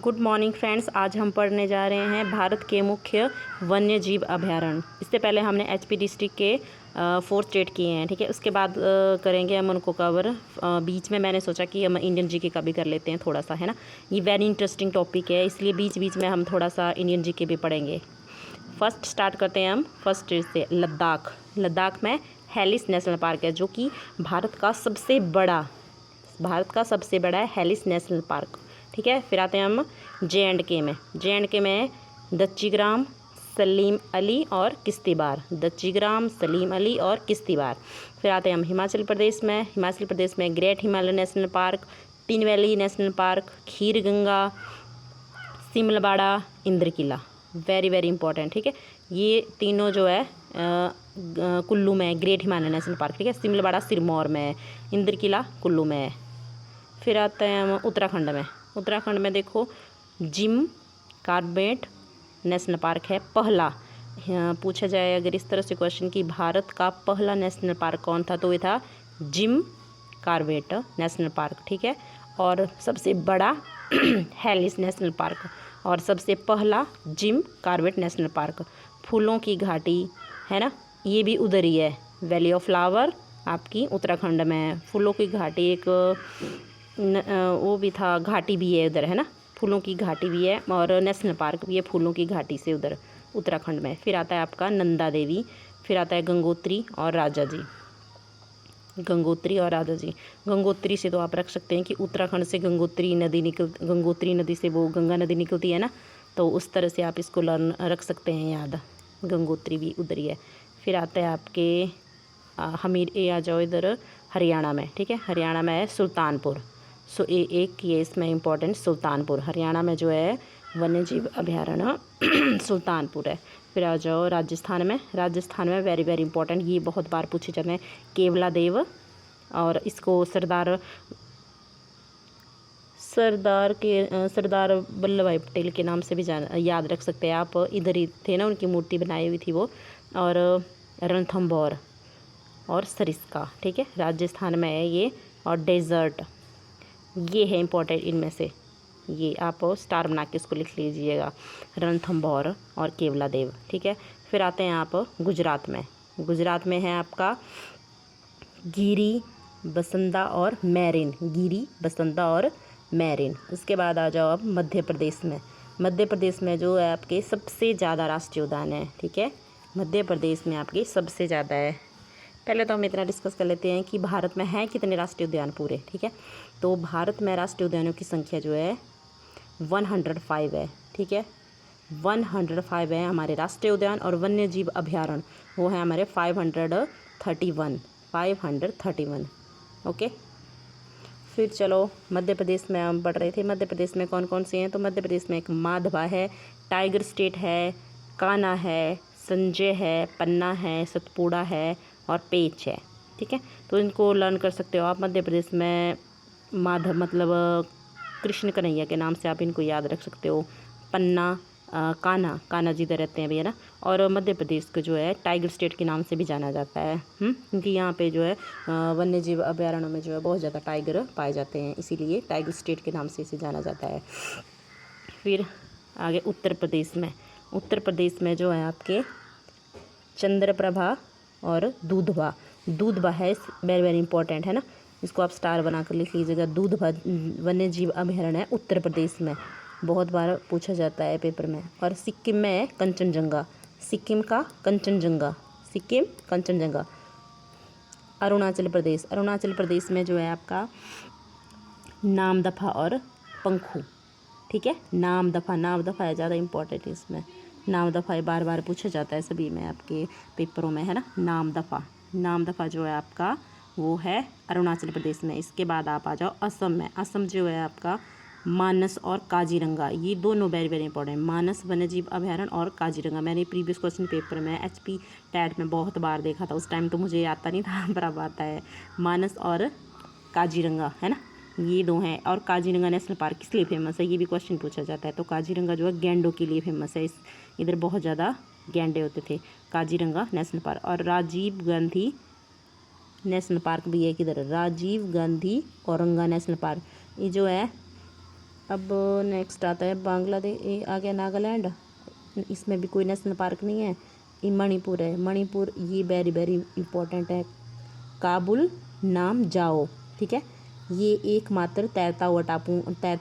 Good morning friends. आज हम पढ़ने जा रहे हैं भारत के मुख्य वन्य जीव अभयारण्य। इससे पहले हमने एचपी डिस्ट्रिक्ट के 4 स्टेट किए हैं, ठीक है। उसके बाद करेंगे हम उनको कवर। बीच में मैंने सोचा कि हम इंडियन जीके का भी कर लेते हैं थोड़ा सा, है ना। ये वेरी इंटरेस्टिंग टॉपिक है, इसलिए बीच बीच में हम थोड़ा सा इंडियन जीके भी पढ़ेंगे। फर्स्ट स्टार्ट करते हैं हम फर्स्ट स्टेट से। लद्दाख में हेलिस नेशनल पार्क है, जो कि भारत का सबसे बड़ा है हेलिस नेशनल पार्क, ठीक है। फिर आते हैं हम जे एंड के में दच्चीग्राम, सलीम अली और किश्तवाड़। फिर आते हैं हम हिमाचल प्रदेश में ग्रेट हिमालय नेशनल पार्क, तीन valley national park, Kheer Ganga, Simalwara, Indrakila. Very very important, ठीक है। ये तीनों जो है कुल्लू में ग्रेट हिमालय नेशनल पार्क, ठीक है। सिमलवाड़ा सिरमौर में, इंद्रकिला कुल्लू में। फिर आते हैं हम उत्तराखंड में देखो जिम कॉर्बेट नेशनल पार्क है पहला। पूछा जाए अगर इस तरह से क्वेश्चन कि भारत का पहला नेशनल पार्क कौन था, तो ये था जिम कॉर्बेट नेशनल पार्क, ठीक है। और सबसे बड़ा हेलिस नेशनल पार्क, और सबसे पहला जिम कॉर्बेट नेशनल पार्क। फूलों की घाटी है ना, ये भी उधर ही है। वैली ऑफ फ्लावर आपकी उत्तराखंड में। फूलों की घाटी एक वो भी था, घाटी भी है उधर, है ना। फूलों की घाटी भी है और नेशनल पार्क भी है फूलों की घाटी से उधर उत्तराखंड में। फिर आता है आपका नंदा देवी। फिर आता है गंगोत्री और राजा जी। गंगोत्री से तो आप रख सकते हैं कि उत्तराखंड से गंगोत्री नदी से वो गंगा नदी निकलती है ना, तो उस तरह से आप इसको रख सकते हैं याद। गंगोत्री भी उधर ही है। फिर आता है आपके आ जाओ इधर हरियाणा में, ठीक है। हरियाणा में है सुल्तानपुर। ये इसमें इम्पोर्टेंट सुल्तानपुर, हरियाणा में जो है वन्य जीव अभयारण्य सुल्तानपुर है। फिर आ जाओ राजस्थान में वेरी वेरी इंपॉर्टेंट, ये बहुत बार पूछे जाते हैं, केवला देव। और इसको सरदार वल्लभ भाई पटेल के नाम से भी याद रख सकते हैं आप। इधर ही थे ना, उनकी मूर्ति बनाई हुई थी वो। और रणथंभौर और सरिस्का, ठीक है, राजस्थान में है ये। और डेजर्ट ये है इंपॉर्टेंट, इनमें से ये आप स्टार बना के इसको लिख लीजिएगा, रणथंभौर और केवला देव, ठीक है। फिर आते हैं आप गुजरात में है आपका गिरी, बसंता और मैरिन। उसके बाद आ जाओ अब मध्य प्रदेश में जो है आपके सबसे ज़्यादा राष्ट्रीय उद्यान है, ठीक है। मध्य प्रदेश में आपके सबसे ज़्यादा है। पहले तो हम इतना डिस्कस कर लेते हैं कि भारत में है कितने राष्ट्रीय उद्यान पूरे, ठीक है। तो भारत में राष्ट्रीय उद्यानों की संख्या जो है 105 है, ठीक है। 105 है हमारे राष्ट्रीय उद्यान, और वन्य जीव अभयारण्य वो है हमारे 531। ओके। फिर चलो मध्य प्रदेश में हम पढ़ रहे थे, मध्य प्रदेश में कौन कौन से हैं। तो मध्य प्रदेश में एक माधवा है, टाइगर स्टेट है, कान्हा है, संजय है, पन्ना है, सतपुड़ा है और पेंच है, ठीक है। तो इनको लर्न कर सकते हो आप। मध्य प्रदेश में माधव मतलब कृष्ण कन्हैया के नाम से आप इनको याद रख सकते हो। पन्ना कान्हा जी इधर रहते हैं भैया ना। और मध्य प्रदेश को जो है टाइगर स्टेट के नाम से भी जाना जाता है, क्योंकि यहाँ पे जो है वन्य जीव अभयारण्य में जो है बहुत ज़्यादा टाइगर पाए जाते हैं, इसीलिए टाइगर स्टेट के नाम से इसे जाना जाता है। फिर आगे उत्तर प्रदेश में जो है आपके चंद्रप्रभा और दूधवा है, वेरी वेरी इंपॉर्टेंट है ना, इसको आप स्टार बनाकर लिख लीजिएगा। दूधवा वन्य जीव अभयारण्य है उत्तर प्रदेश में, बहुत बार पूछा जाता है पेपर में। और सिक्किम में है कंचनजंगा, सिक्किम कंचनजंगा। अरुणाचल प्रदेश में जो है आपका नामदफा और पंखू, ठीक है। नामदफा है ज़्यादा इंपॉर्टेंट इसमें। नामदफा बार बार पूछा जाता है सभी में आपके पेपरों में, है ना। नामदफा जो है आपका वो है अरुणाचल प्रदेश में। इसके बाद आप आ जाओ असम में। असम जो है आपका मानस और काजीरंगा, ये दोनों वेरी वेरी इंपॉर्टेंट। मानस वन्यजीव अभयारण्य और काजीरंगा, मैंने प्रीवियस क्वेश्चन पेपर में एचपी टैट में बहुत बार देखा था, उस टाइम तो मुझे आता नहीं था, पर अब आता है। मानस और काजीरंगा, है ना, ये दो हैं। और काजीरंगा नेशनल पार्क किस लिए फेमस है, ये भी क्वेश्चन पूछा जाता है। तो काजीरंगा जो है गैंडों के लिए फेमस है, इधर बहुत ज़्यादा गैंडे होते थे। Kaziranga national park. और राजीव गांधी नेशनल पार्क भी है, किधर, राजीव गांधी औरंगा नेशनल पार्क, ये जो है अब नेक्स्ट आता है बांग्लादेश, ये आ गया नागालैंड, इसमें भी कोई नेशनल पार्क नहीं है। ये मणिपुर है, मणिपुर ये वेरी वेरी इंपॉर्टेंट है। काबुल नाम जाओ, ठीक है, ये एकमात्र तैरता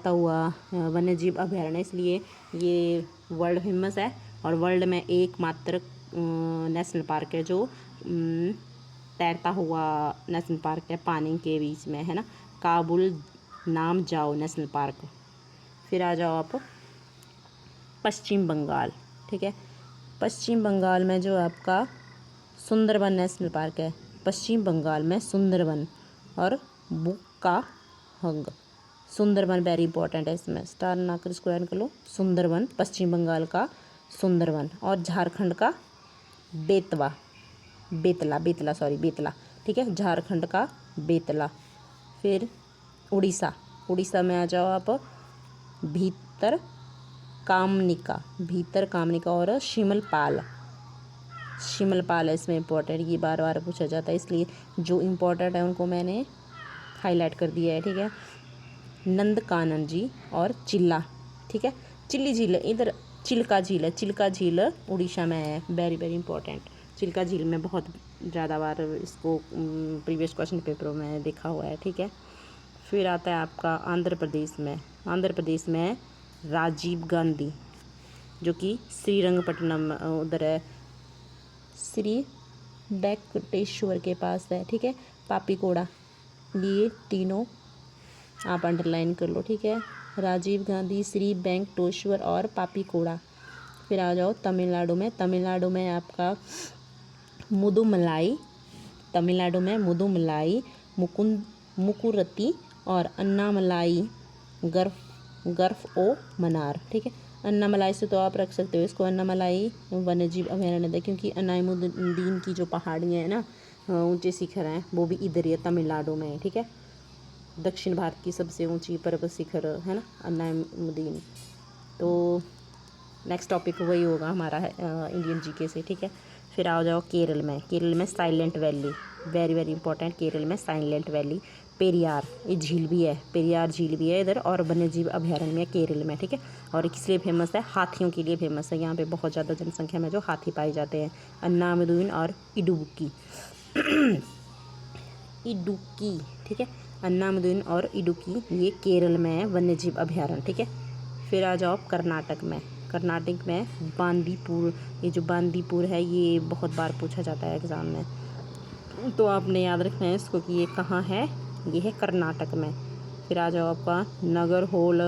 हुआ वन्य जीव अभयारण्य, इसलिए ये वर्ल्ड फेमस है और वर्ल्ड में एकमात्र नेशनल पार्क है जो तैरता हुआ नेशनल पार्क है, पानी के बीच में है ना। काबुल नाम जाओ नेशनल पार्क। फिर आ जाओ आप पश्चिम बंगाल, ठीक है, पश्चिम बंगाल में जो आपका सुंदरबन नेशनल पार्क है, पश्चिम बंगाल में सुंदरबन और बुक्काहंग। सुंदरबन वेरी इंपॉर्टेंट है, इसमें स्टार ना कर स्क्वायर कर लो। सुंदरबन पश्चिम बंगाल का सुंदरबन, और झारखंड का बेतला, ठीक है, झारखंड का बेतला। फिर उड़ीसा में आ जाओ आप, भीतर कामनिका और शिमलपाल है इसमें इंपॉर्टेंट, ये बार बार पूछा जाता है, इसलिए जो इम्पोर्टेंट है उनको मैंने हाईलाइट कर दिया है, ठीक है। नंदकानन जी और चिल्ला, ठीक है, चिल्ली झील इधर, चिल्का झील उड़ीसा में है, वेरी वेरी इंपॉर्टेंट। चिल्का झील में बहुत ज़्यादा बार इसको प्रीवियस क्वेश्चन पेपरों में देखा हुआ है, ठीक है। फिर आता है आपका आंध्र प्रदेश में राजीव गांधी, जो कि श्रीरंगपट्टनम उधर है, श्री वेंकटेश्वर के पास है, ठीक है। पापीकोड़ा, ये तीनों आप अंडरलाइन कर लो, ठीक है, राजीव गांधी, श्री वेंकटेश्वर और पापीकोड़ा। फिर आ जाओ तमिलनाडु में आपका मुदुमलाई, मुकुरती और अन्नामलाई गर्फ ओ मनार, ठीक है। अन्नामलाई से तो आप रख सकते हो इसको, अन्नामलाई वन्य जीव अभयारण्य है, क्योंकि अन्नामुदीन की जो पहाड़ियाँ हैं ना, ऊंचे शिखर हैं, वो भी इधर ही है, तमिलनाडु में, ठीक है। दक्षिण भारत की सबसे ऊंची पर्वत शिखर है ना अन्नामुदीन। तो नेक्स्ट टॉपिक वही होगा हमारा है इंडियन जीके से, ठीक है। फिर आ जाओ केरल में silent valley, very very important, Kerala में साइलेंट वैली। पेरियार, ये झील भी है, पेरियार झील भी है इधर, और वन्यजीव अभयारण्य में केरल में, ठीक है। और किस लिए फेमस है? हाथियों के लिए फेमस है, यहाँ पे बहुत ज़्यादा जनसंख्या में जो हाथी पाए जाते हैं। अन्नामुदीन और इडुक्की ठीक है, अन्नामुदीन और इडुक्की, ये केरल में है वन्यजीव अभयारण्य, ठीक है। फिर आ जाओ कर्नाटक में बांदीपुर, ये जो बांदीपुर है ये बहुत बार पूछा जाता है एग्ज़ाम में, तो आपने याद रखना है इसको कि ये कहाँ है, ये है कर्नाटक में। फिर आ जाओ आपका नगरहोल,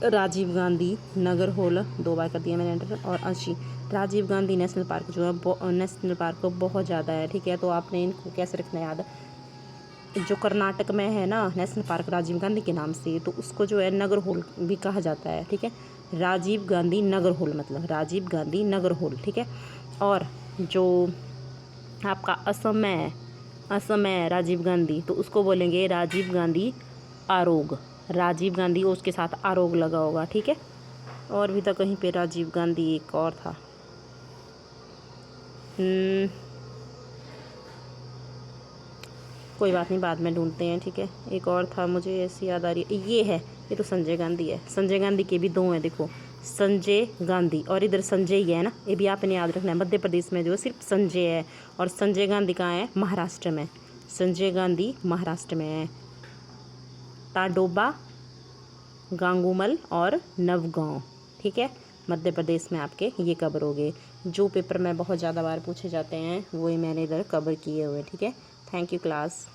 राजीव गांधी नगरहोल, 2 बार कर दिया मैंने एंटर। और अच्छी राजीव गांधी नेशनल पार्क जो है, नेशनल पार्क बहुत ज़्यादा है, ठीक है, तो आपने इनको कैसे रखना याद। जो कर्नाटक में है ना नेशनल पार्क राजीव गांधी के नाम से, तो उसको जो है नगरहोल भी कहा जाता है, ठीक है। राजीव गांधी नगरहोल मतलब राजीव गांधी नगरहोल, ठीक है। और जो आपका असम में राजीव गांधी, तो उसको बोलेंगे राजीव गांधी आरोग, राजीव गांधी उसके साथ आरोग लगा होगा, ठीक है। और भी था कहीं पे राजीव गांधी, एक और था, कोई बात नहीं, बाद में ढूंढते हैं, ठीक है। एक और था, मुझे ऐसी याद आ रही है, ये है, ये तो संजय गांधी है। संजय गांधी के भी 2 हैं, देखो, संजय गांधी और इधर संजय ही है ना, ये भी आपने याद रखना है। मध्य प्रदेश में जो सिर्फ संजय है, और संजय गांधी कहाँ है? महाराष्ट्र में। संजय गांधी महाराष्ट्र में है। ताडोबा, गांगूमल और नवगांव, ठीक है, मध्य प्रदेश में आपके ये कवर हो गए। जो पेपर में बहुत ज़्यादा बार पूछे जाते हैं वो ही मैंने इधर कवर किए हुए, ठीक है। Thank you class.